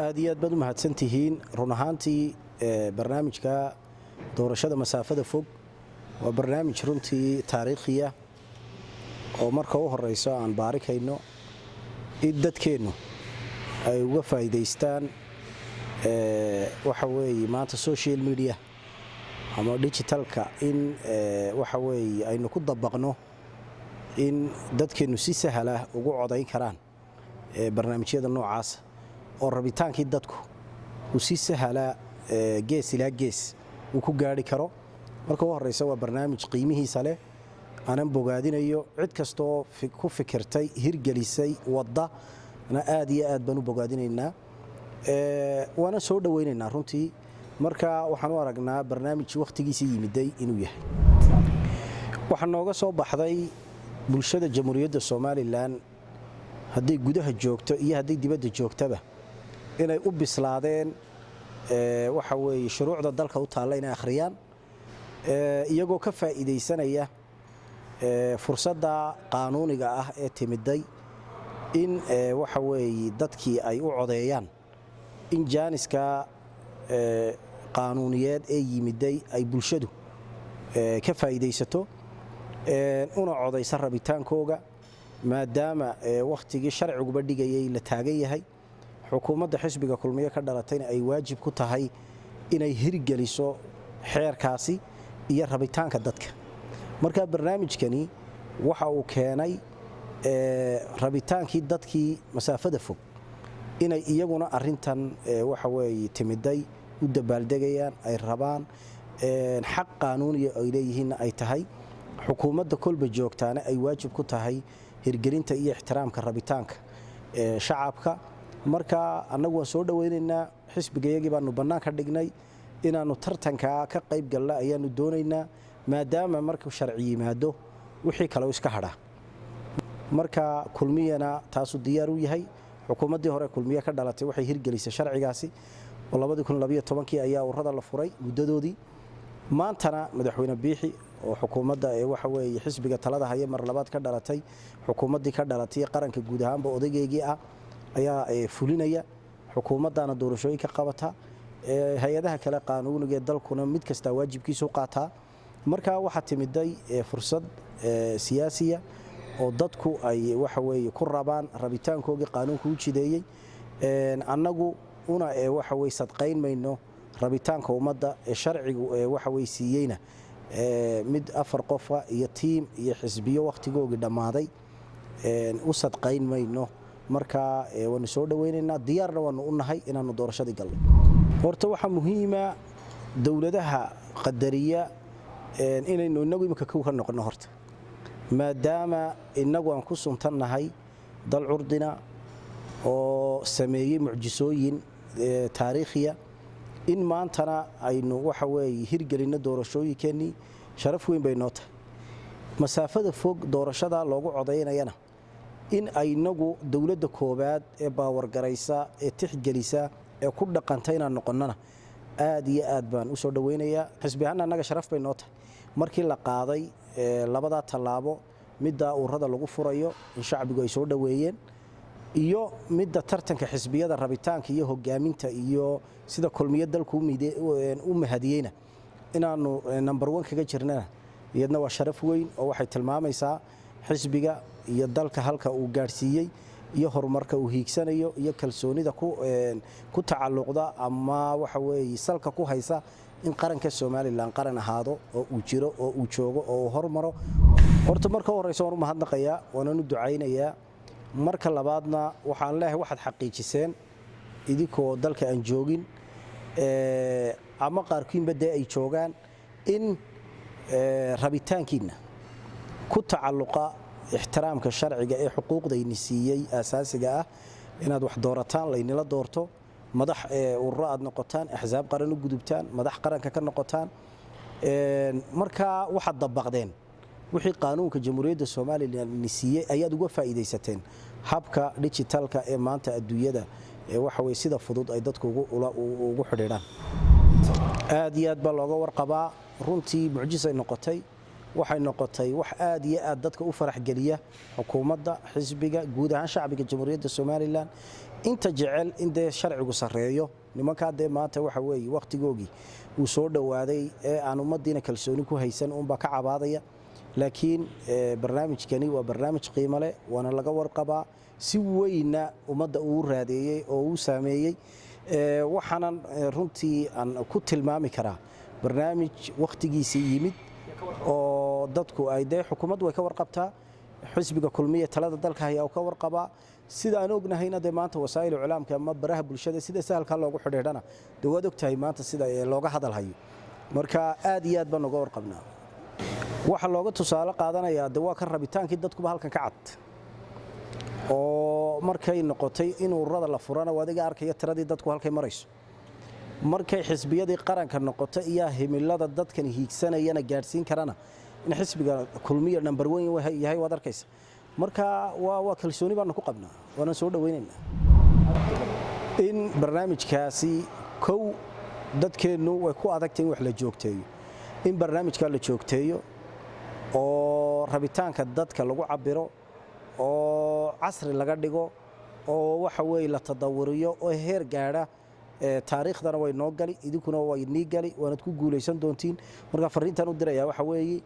aad iyo aad baad u mahadsantihiin run ahaantii barnaamijka doorashada masaafada fog waa barnaamij runtii taariikhiya oo marka u horeyso aan baarikayno in dadkeennu ay uga faa'iidaystaan waxa weeye maanta social media ama digitalka in waxa weeye aynu ku dabaqno in dadkeennu si sahal ah ugu codayn karaan barnaamijyada noocaas oo rabitaankii dadku uu si sahal gees ilaa gees uu ku gaari karo marka u horeysa waa barnaamij qiimihiisa leh aanan bogaadinayo cid kastoo ku fikirtay hirgelisay wadda aad iyo aad baan u bogaadinaynaa waana soo dhawaynaynaa runtii marka waxaan u aragnaa barnaamij waqtigiisa yimiday inuu yahay waxaa nooga soo baxday bulshada jamhuuriyadda Soomaaliland haddii gudaha joogto iyo haddii dibadda joogtaba inay u bislaadeen waxa weeye shuruucda dalka u taalla inay akhriyaan iyagoo ka faa'iideysanaya fursadda qaanuuniga ah ee timiday in waxa weeye dadkii ay u codeeyaan in jaaniska qaanuuniyeed ee yimiday ay bulshadu ka faa'iideysato una codaysa rabitaankooga maadaama waqtigii sharciguba dhigayay la taagan yahay xukuumadda xisbiga kulmiye ka dhalatayna ay waajib ku tahay inay hirgeliso xeerkaasi iyo rabitaanka dadka marka barnaamijkani waxa uu keenay rabitaankii dadkii masaafada fog inay iyaguna arintan waxa weeye timiday u dabaaldegayaan ay rabaan xaq qaanuuniya ay leeyihiin ay tahay xukuumadda kolba joogtaana ay waajib ku tahay hirgelinta iyo ixtiraamka rabitaanka shacabka marka annagu waan soo dhawaynaynaa xisbigayagii baanu bannaan ka dhignay inaannu tartankaa ka qayb galna ayaannu doonaynaa maadaama markuu sharci yimaado wixii kale iska hadhaa marka kulmiyana taasu diyaar u yahay xukuumaddii hore kulmiye ka dhalatay waxay hirgelisay sharcigaasi oo 2012 ayaa ururada la furay muddadoodii maantana madaxweyne biixi oo xukuumadda waxa weeye xisbiga talada haya mar labaad ka dhalatay xukuumaddii ka dhalatay qaranka guud ahaanba odageygii ah ayaa fulinaya xukuumaddaana doorashooyinka qabata hay'adaha kale qaanuuniga ee dalkuna mid kasta waajibkiisa u qaataa marka waxa timiday fursad siyaasiya oo dadku ay waxa weeye ku rabaan rabitaankooda qaanuunku u jideeyay annagu una waxa weeye sadqayn mayno rabitaanka ummadda sharcigu waxa weeye siiyeyna mid afar qof iyo tiim iyo xisbiyo waqtigooda dhamaaday u sadqayn mayno marka waan soo dhawaynaynaa diyaarna waan u nahay inaanu doorashadii galno horta waxa muhiima dawladaha qadariya inaynu inagu imika ka noqono horta maadaama inagu aan ku suntannahay dal curdina oo sameeyay mucjisooyin taariikhiya in maantana aynu waxa weeye hirgelino doorashooyinkeennii sharaf weyn bay noo tahay masaafada fog doorashada loogu codaynayana in aynagu dawladda koobaad ee baawargaraysa ee tixgelisa ee ku dhaqantay inaan noqonnana aad iyo aad baan u soo dhawaynayaa xisbi ahaan annaga sharaf bay noo tahay markii la qaaday labada tallaabo midda ururada lagu furayo in shacbigu ay soo dhaweeyeen iyo midda tartanka xisbiyada rabitaanka iyo hogaaminta iyo sida kulmiye dalku u mahadiyeyna inaanu number 1 kaga jirnaa iyadna waa sharaf weyn oo waxay tilmaamaysaa xisbiga iyo dalka halka uu gaarsiiyay iyo horumarka uu hiigsanayo iyo kalsoonida ku tacalluqda ama waxa weeye salka ku haysa in qaranka Soomaaliland qaran ahaado oo uu jiro oo uu joogo oo uu horumaro horta marka horeysa waan u mahadnaqayaa waana u ducaynayaa marka labaadna waxaan leeyahay waxaad xaqiijiseen idinkoo dalka aan joogin ama qaarkiinba ay joogaan in rabitaankiina ku tacalluqa ixtiraamka sharciga ee xuquuqdayni siiyay asaasiga ah inaad wax doorataan laynila doorto madax ururo aad noqotaan axsaab qaran u gudubtaan madax qaranka ka noqotaan marka waxaad dabaqdeen wixii qaanuunka jamhuuriyadda Soomaaliland siiyay ayaad uga faa'iideysateen habka digitalka ee maanta adduunyada waxa weeye sida fudud ay dadku ugu xidhiidhaan aad iyo aad baa looga warqabaa runtii mucjisay noqotay waxay noqotay wax aad iyo aad dadka u farax geliya xukuumadda xisbiga guud ahaan shacbiga jamhuuriyadda Soomaaliland inta jecel in dee sharcigu sarreeyo nimankaa dee maanta waxa weeye wakhtigoogii uu soo dhowaaday ee aan ummaddiina kalsooni ku haysan uunbaa ka cabaadaya laakiin barnaamijkani waa barnaamij qiimo leh waana laga warqabaa si weynna ummadda uu raadeeyey oo uu saameeyey waxaanan runtii aan ku tilmaami karaa barnaamij wakhtigiisii yimid oo dadku ay dee xukuumaddu way ka warqabtaa xisbiga kulmiya talada dalka ayaa ka warqabaa sida aan ognahayna dee maanta wasaa'il iclaamka ama baraha bulshada sida sahalka loogu xidhiidhana dee waad ogtahay maanta sida looga hadalhayo marka aad iyo aad baan uga warqabnaa waxa looga tusaale qaadanayaa dee waa kan rabitaankii dadkuba halkan ka cad oo markay noqotay in ururada la furana waa adiga arkaya tiradii dadku halkay marayso markay xisbiyadii qaranka noqoto iyo himilada dadkan hiigsanayana gaadhsiin karana in xisbiga kulmiya number 1 yahay waad arkaysa marka waa kalsooni baan ku qabnaa waana soo dhaweynaynaa in barnaamijkaasi kow dadkeenu way ku adagtay in wax la joogteeyo in barnaamijka la joogteeyo oo rabitaanka dadka lagu cabiro oo casri laga dhigo oo waxa weey la tadawuriyo oo heer gaadha taariikhdana way noo gali idinkuna way nii gali waanad ku guuleysan doontiin marka fariintan u diraya waxa weey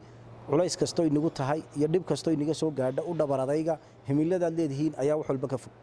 culays kasto inagu tahay iyo dhib kasto inaga soo gaadha u dhabar adayga himilada leedihiin ayaa wax walba ka fog